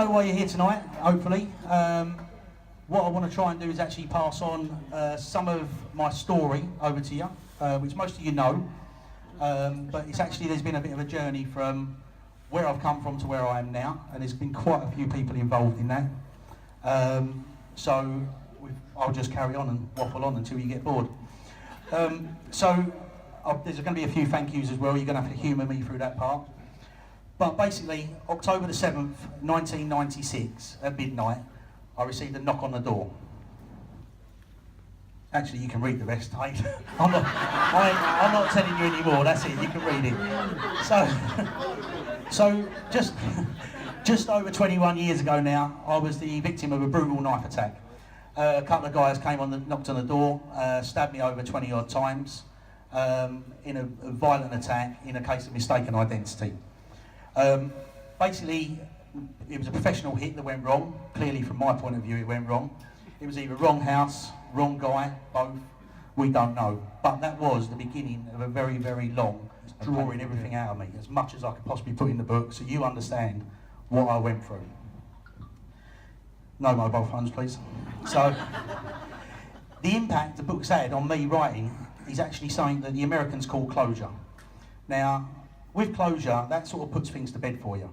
know why you're here tonight, hopefully. What I want to try and do is actually pass on some of my story over to you, which most of you know, but it's actually, there's been a bit of a journey from where I've come from to where I am now, and there's been quite a few people involved in that. So I'll just carry on and waffle on until you get bored. There's going to be a few thank yous as well. You're going to have to humour me through that part. But basically, October the 7th, 1996, at midnight, I received a knock on the door. Actually, you can read the rest, mate. I'm not telling you anymore, that's it, you can read it. So just over 21 years ago now, I was the victim of a brutal knife attack. A couple of guys knocked on the door, stabbed me over 20 odd times in a violent attack in a case of mistaken identity. Basically, it was a professional hit that went wrong. Clearly, from my point of view, it went wrong. It was either wrong house, wrong guy, both. We don't know. But that was the beginning of a very, very long drawing everything out of me, as much as I could possibly put in the book, so you understand what I went through. No mobile phones, please. So, the impact the book's had on me writing is actually something that the Americans call closure. Now, with closure, that sort of puts things to bed for you.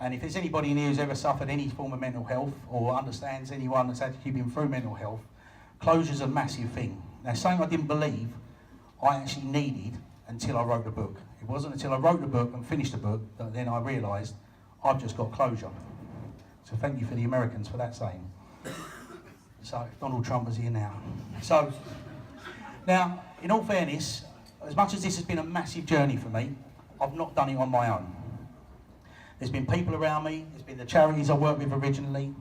And if there's anybody in here who's ever suffered any form of mental health or understands anyone that's actually been through mental health, closure's a massive thing. Now, something I didn't believe I actually needed until I wrote the book. It wasn't until I wrote the book and finished the book that then I realised I've just got closure. So thank you for the Americans for that saying. So Donald Trump is here now. So, now, in all fairness, as much as this has been a massive journey for me, I've not done it on my own. There's been people around me, there's been the charities I worked with originally,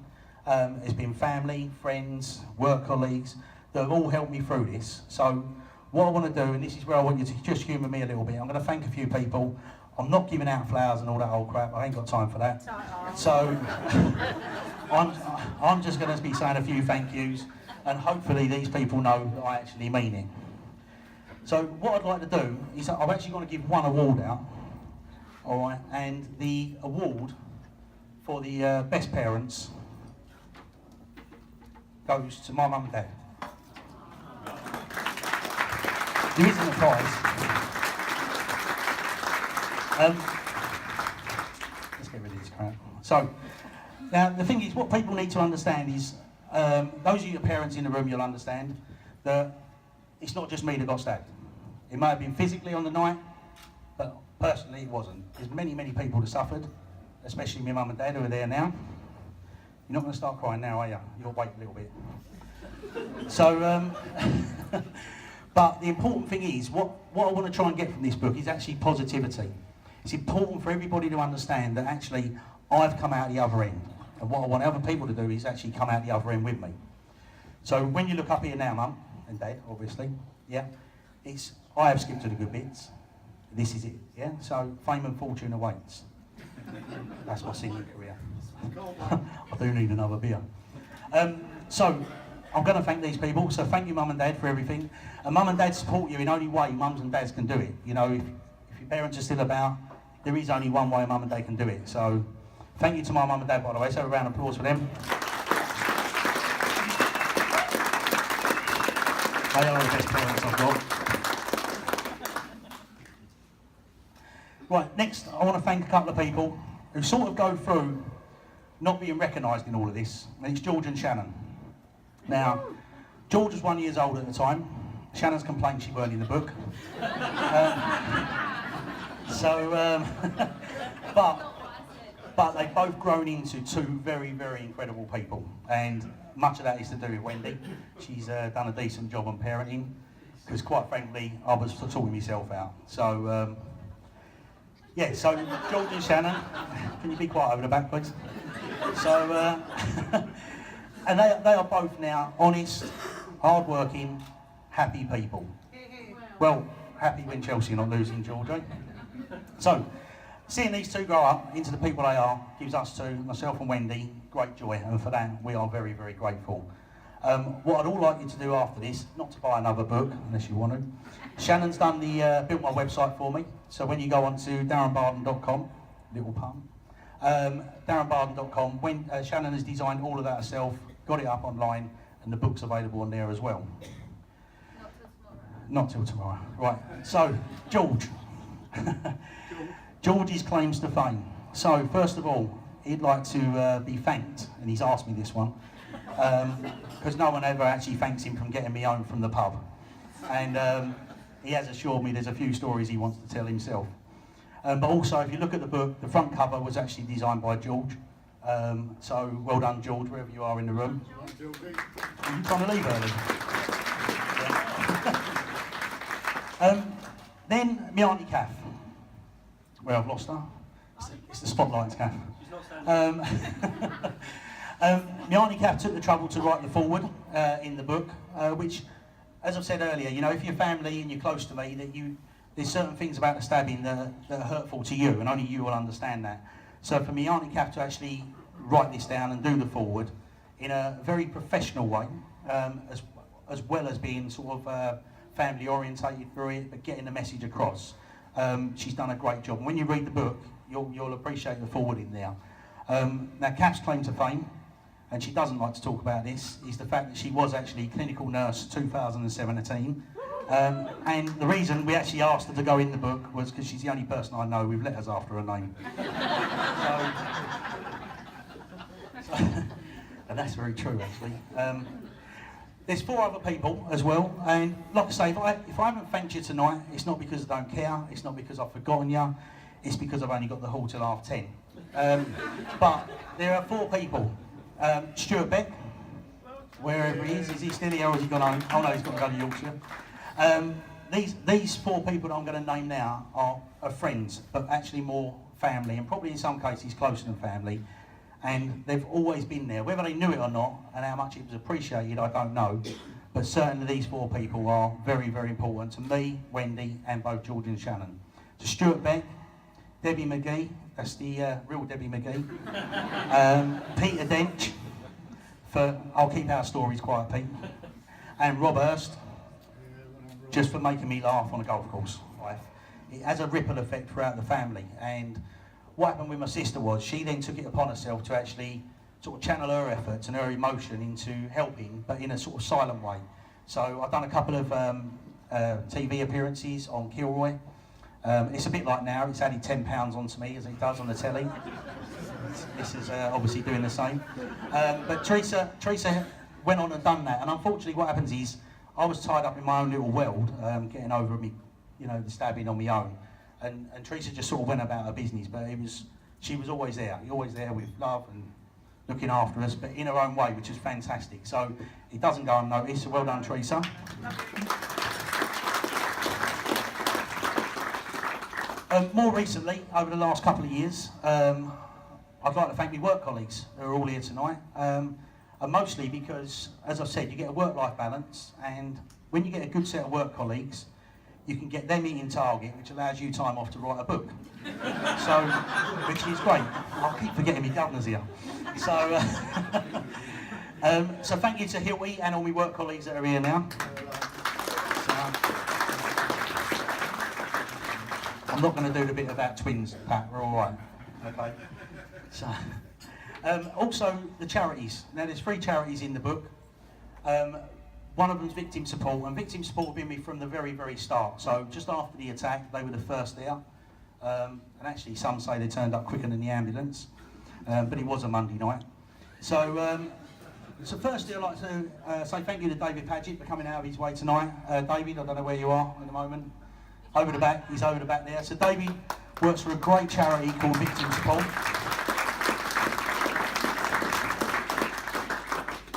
there's been family, friends, work colleagues that have all helped me through this. So what I want to do, and this is where I want you to just humour me a little bit, I'm going to thank a few people. I'm not giving out flowers and all that old crap, I ain't got time for that. So I'm just going to be saying a few thank yous, and hopefully these people know that I actually mean it. So what I'd like to do is I'm actually going to give one award out. All right, and the award for the best parents goes to my mum and dad. There isn't a prize. Let's get rid of this crap. So, now the thing is, what people need to understand is, those of you parents in the room, you'll understand that it's not just me that got stabbed. It may have been physically on the night, but personally, it wasn't. There's many, many people that suffered, especially my mum and dad who are there now. You're not going to start crying now, are you? You'll wait a little bit. So, but the important thing is, what I want to try and get from this book is actually positivity. It's important for everybody to understand that actually I've come out the other end. And what I want other people to do is actually come out the other end with me. So when you look up here now, Mum and Dad, obviously, yeah, I have skipped to the good bits. This is it, yeah? So, fame and fortune awaits. That's my singing career. I do need another beer. So, I'm going to thank these people. So, thank you, Mum and Dad, for everything. And Mum and Dad support you in only way mums and dads can do it. You know, if your parents are still about, there is only one way Mum and Dad can do it. So, thank you to my Mum and Dad, by the way. So, a round of applause for them. They are the best parents I've got. Right, next I want to thank a couple of people who sort of go through not being recognised in all of this, and it's George and Shannon. Now, George was 1 year old at the time. Shannon's complained she weren't in the book. But they've both grown into two very, very incredible people, and much of that is to do with Wendy. She's done a decent job on parenting, because quite frankly, I was sorting myself out. So, yeah, so George and Shannon, can you be quiet over the back, please? So, and they are both now honest, hard-working, happy people. Well, happy when Chelsea are not losing, George, eh? So, seeing these two grow up into the people they are gives us two, myself and Wendy, great joy, and for that we are very, very grateful. What I'd all like you to do after this, not to buy another book, unless you want to. Shannon's built my website for me, so when you go on to darrenbarden.com, little pun, DarrenBarden.com. Shannon has designed all of that herself, got it up online, and the book's available on there as well. Not till tomorrow. Right, so George. George's claims to fame. So first of all, he'd like to be thanked, and he's asked me this one, because no one ever actually thanks him from getting me home from the pub. And he has assured me there's a few stories he wants to tell himself. But also, if you look at the book, the front cover was actually designed by George. So well done, George, wherever you are in the room. Are you trying to leave early? Then my Auntie Kath. Well, I've lost her. It's the spotlights, Kath. She's not standing. My Auntie Kath took the trouble to write the foreword in the book, which, as I've said earlier, you know, if you're family and you're close to me, there's certain things about the stabbing that are hurtful to you, and only you will understand that. So for me, Auntie Kath to actually write this down and do the foreword in a very professional way, as well as being sort of family orientated through it, but getting the message across. She's done a great job. And when you read the book, you'll appreciate the foreword in there. Now, Kath's claim to fame, and she doesn't like to talk about this, is the fact that she was actually clinical nurse 2017. And the reason we actually asked her to go in the book was because she's the only person I know with letters after her name. And that's very true, actually. There's 4 other people as well, and like I say, if I haven't thanked you tonight, it's not because I don't care, it's not because I've forgotten you, it's because I've only got the hall till 10:30. But there are 4 people. Stuart Beck, wherever he is he still here or has he gone home? Oh no, he's got to go to Yorkshire. These 4 people that I'm going to name now are friends, but actually more family, and probably in some cases closer than family. And they've always been there, whether they knew it or not, and how much it was appreciated, I don't know. But certainly these 4 people are very, very important to me, Wendy, and both George and Shannon. To Stuart Beck, Debbie McGee, that's the real Debbie McGee. Peter Dench, for I'll keep our stories quiet, Pete. And Rob Hurst, just for making me laugh on a golf course. Right? It has a ripple effect throughout the family. And what happened with my sister was she then took it upon herself to actually sort of channel her efforts and her emotion into helping, but in a sort of silent way. So I've done a couple of TV appearances on Kilroy. It's a bit like now, it's added £10 onto me as it does on the telly. This is obviously doing the same. But Teresa went on and done that, and unfortunately what happens is I was tied up in my own little world, getting over me, you know, the stabbing on my own. And Teresa just sort of went about her business, but she was always there with love and looking after us, but in her own way, which is fantastic. So it doesn't go unnoticed, so well done, Teresa. More recently, over the last couple of years, I'd like to thank my work colleagues who are all here tonight, and mostly because, as I've said, you get a work-life balance, and when you get a good set of work colleagues, you can get them eating target, which allows you time off to write a book. So, which is great. I'll keep forgetting my governor's here. So, so thank you to Hilty and all my work colleagues that are here now. So, I'm not going to do the bit about twins, Pat, we're all right. Okay. So, also the charities. Now there's 3 charities in the book. One of them's victim support, and victim support have been with me from the very, very start. So just after the attack, they were the first there. And actually some say they turned up quicker than the ambulance, but it was a Monday night. So, so firstly I'd like to say thank you to David Paget for coming out of his way tonight. David, I don't know where you are at the moment. Over the back, he's over the back there. So David works for a great charity called Victim Support.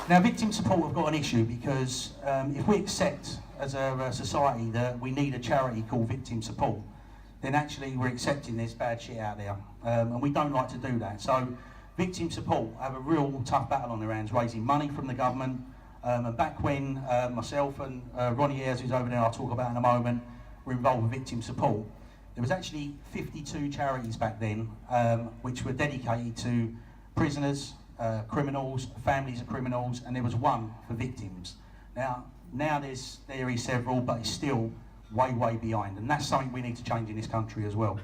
Now, victim support have got an issue because if we accept as a society that we need a charity called Victim Support, then actually we're accepting there's bad shit out there, and we don't like to do that. So Victim Support have a real tough battle on their hands, raising money from the government, and back when myself and Ronnie Ayres, who's over there I'll talk about in a moment, were involved with Victim Support, there was actually 52 charities back then which were dedicated to prisoners, criminals, families of criminals, and there was one for victims. Now there is several, but it's still way behind, and that's something we need to change in this country as well.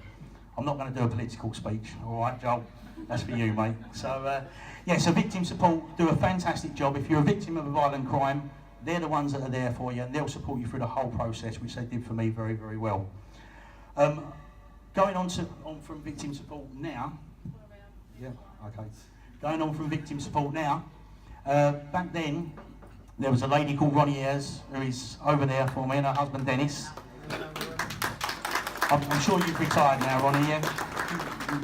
I'm not going to do a political speech, all right, Joel? That's for you, mate. So, yeah, so victim support do a fantastic job. If you're a victim of a violent crime, they're the ones that are there for you, and they'll support you through the whole process, which they did for me very, very well. Going on from victim support now. Yeah, okay. Going on from victim support now. Back then, there was a lady called Ronnie Ayres, who is over there for me, and her husband Dennis. I'm sure you've retired now, Ronnie, yeah?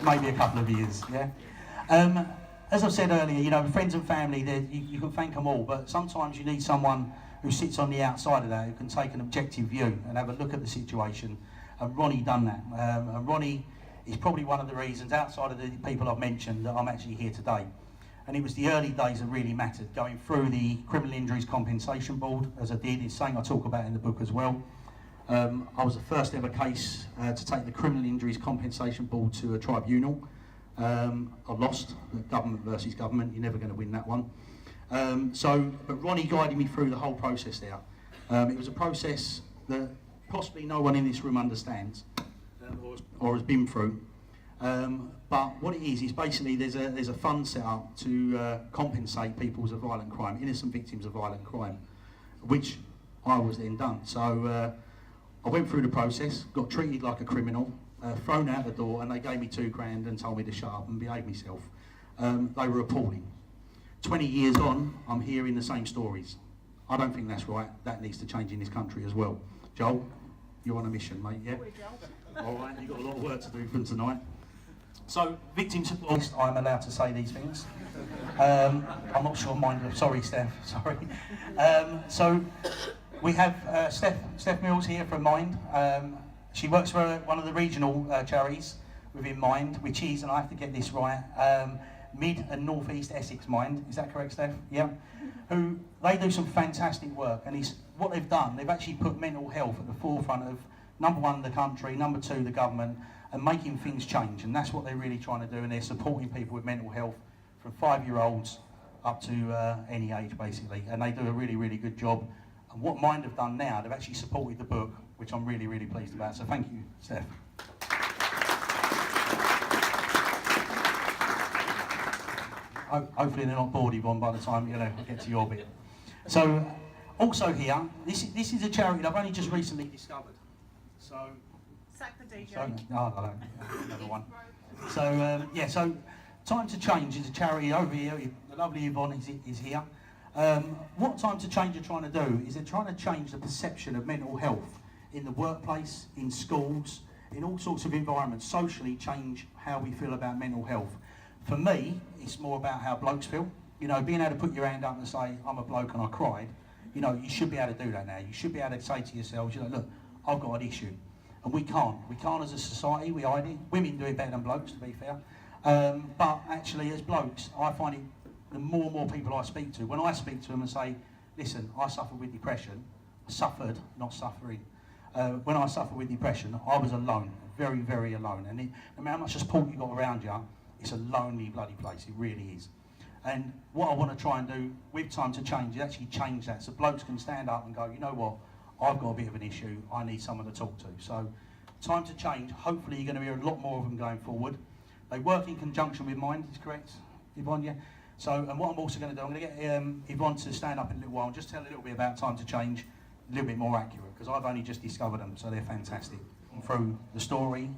Maybe a couple of years, yeah? As I said earlier, you know, friends and family, you can thank them all, but sometimes you need someone who sits on the outside of that, who can take an objective view and have a look at the situation. And Ronnie done that. And Ronnie is probably one of the reasons, outside of the people I've mentioned, that I'm actually here today. And it was the early days that really mattered, going through the Criminal Injuries Compensation Board, as I did. It's something I talk about in the book as well. I was the first ever case to take the Criminal Injuries Compensation Board to a tribunal. I lost, government versus government, you're never going to win that one. But Ronnie guided me through the whole process there. It was a process that possibly no one in this room understands or has been through. But what it is basically there's a fund set up to compensate people of violent crime, innocent victims of violent crime, which I was then done. So I went through the process, got treated like a criminal, thrown out the door, and they gave me £2,000 and told me to shut up and behave myself. They were appalling. 20 years on, I'm hearing the same stories. I don't think that's right. That needs to change in this country as well. Joel, you're on a mission, mate, yeah? All right, you've got a lot of work to do from tonight. So, victim support, I'm allowed to say these things. I'm not sure mine, sorry Steph, sorry. So, we have Steph Mills here from Mind. She works for one of the regional charities within Mind, which is, and I have to get this right, Mid and North East Essex Mind. Is that correct, Steph? Yeah. Who they do some fantastic work, and what they've done, they've actually put mental health at the forefront of number one, the country, number two, the government, and making things change. And that's what they're really trying to do, and they're supporting people with mental health from 5-year-olds up to any age, basically. And they do a really, really good job. And what Mind have done now, they've actually supported the book, which I'm really, really pleased about. So thank you, Steph. Hopefully they're not bored, Yvonne, by the time I get to your bit. So, also here, this is a charity that I've only just recently discovered. So, sack the DJ. No, another one. So yeah, so Time to Change is a charity over here. The lovely Yvonne is here. What Time to Change are trying to do is they're trying to change the perception of mental health in the workplace, in schools, in all sorts of environments. Socially, change how we feel about mental health. For me, it's more about how blokes feel. You know, being able to put your hand up and say, I'm a bloke and I cried, you know, you should be able to do that now. You should be able to say to yourselves, you know, look, I've got an issue. And we can't. We can't as a society, we hide it. Women do it better than blokes, to be fair. But actually, as blokes, I find it, the more and more people I speak to, when I speak to them and say, listen, I suffer with depression, suffered, not suffering. When I suffered with depression, I was alone, very, very alone. And no matter how much support you got around you, it's a lonely bloody place, it really is. And what I want to try and do with Time to Change is actually change that, so blokes can stand up and go, you know what, I've got a bit of an issue, I need someone to talk to. So Time to Change, hopefully you're going to hear a lot more of them going forward. They work in conjunction with Mind, is correct, Yvonne, yeah? So, and what I'm also going to do, I'm going to get Yvonne to stand up in a little while and just tell a little bit about Time to Change, a little bit more accurate, because I've only just discovered them, so they're fantastic. Through the story,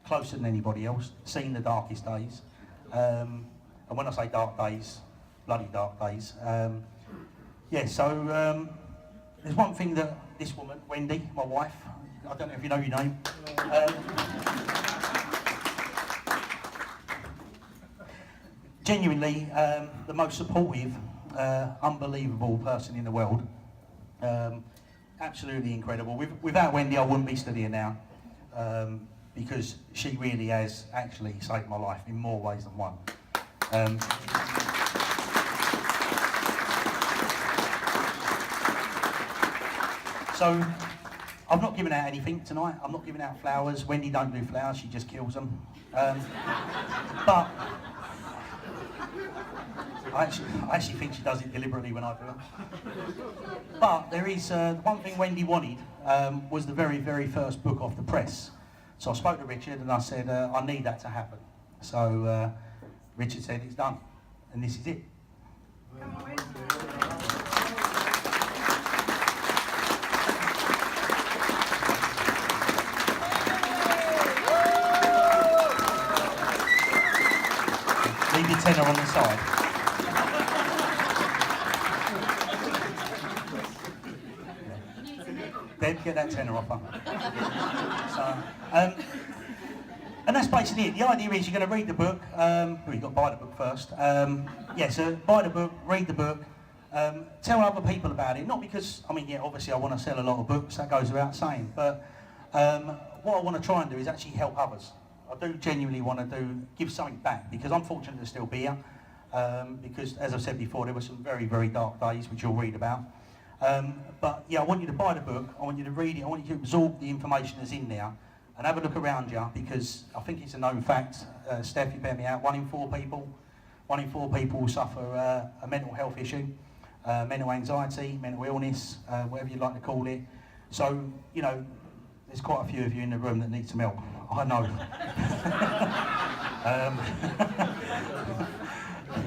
closer than anybody else, seen the darkest days. And when I say dark days, bloody dark days. Yeah, so there's one thing that this woman, Wendy, my wife, I don't know if you know your name. Genuinely, the most supportive, unbelievable person in the world. Absolutely incredible. Without Wendy, I wouldn't be stood here now. Because she really has actually saved my life in more ways than one. So, I've not given out anything tonight. I'm not giving out flowers. Wendy don't do flowers, she just kills them. But I actually think she does it deliberately when I do them. But there is one thing Wendy wanted, was the very, very first book off the press. So I spoke to Richard and I said, I need that to happen. So Richard said, it's done, and this is it. Leave your tenner on the side. Deb, get that tenner off her. So, and that's basically it. The idea is you're going to read the book. Well, you've got to buy the book first. Yeah, so buy the book, read the book, tell other people about it. Not because, I mean, yeah, obviously I want to sell a lot of books, that goes without saying, but what I want to try and do is actually help others. I do genuinely want to give something back, because I'm fortunate to still be here, because as I've said before, there were some very, very dark days, which you'll read about. But yeah, I want you to buy the book, I want you to read it, I want you to absorb the information that's in there, and have a look around you, because I think it's a known fact, Steph, you bear me out, one in four people suffer a mental health issue, mental anxiety, mental illness, whatever you like to call it. So, you know, there's quite a few of you in the room that need some help. I know.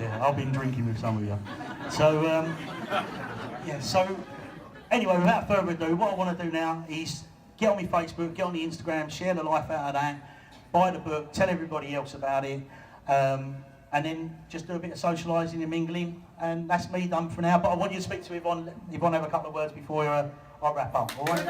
Yeah, I've been drinking with some of you. So, yeah, so anyway, without further ado, what I want to do now is get on my Facebook, get on the Instagram, share the life out of that, buy the book, tell everybody else about it, and then just do a bit of socialising and mingling, and that's me done for now. But I want you to speak to Yvonne. Yvonne, have a couple of words before I wrap up, all right?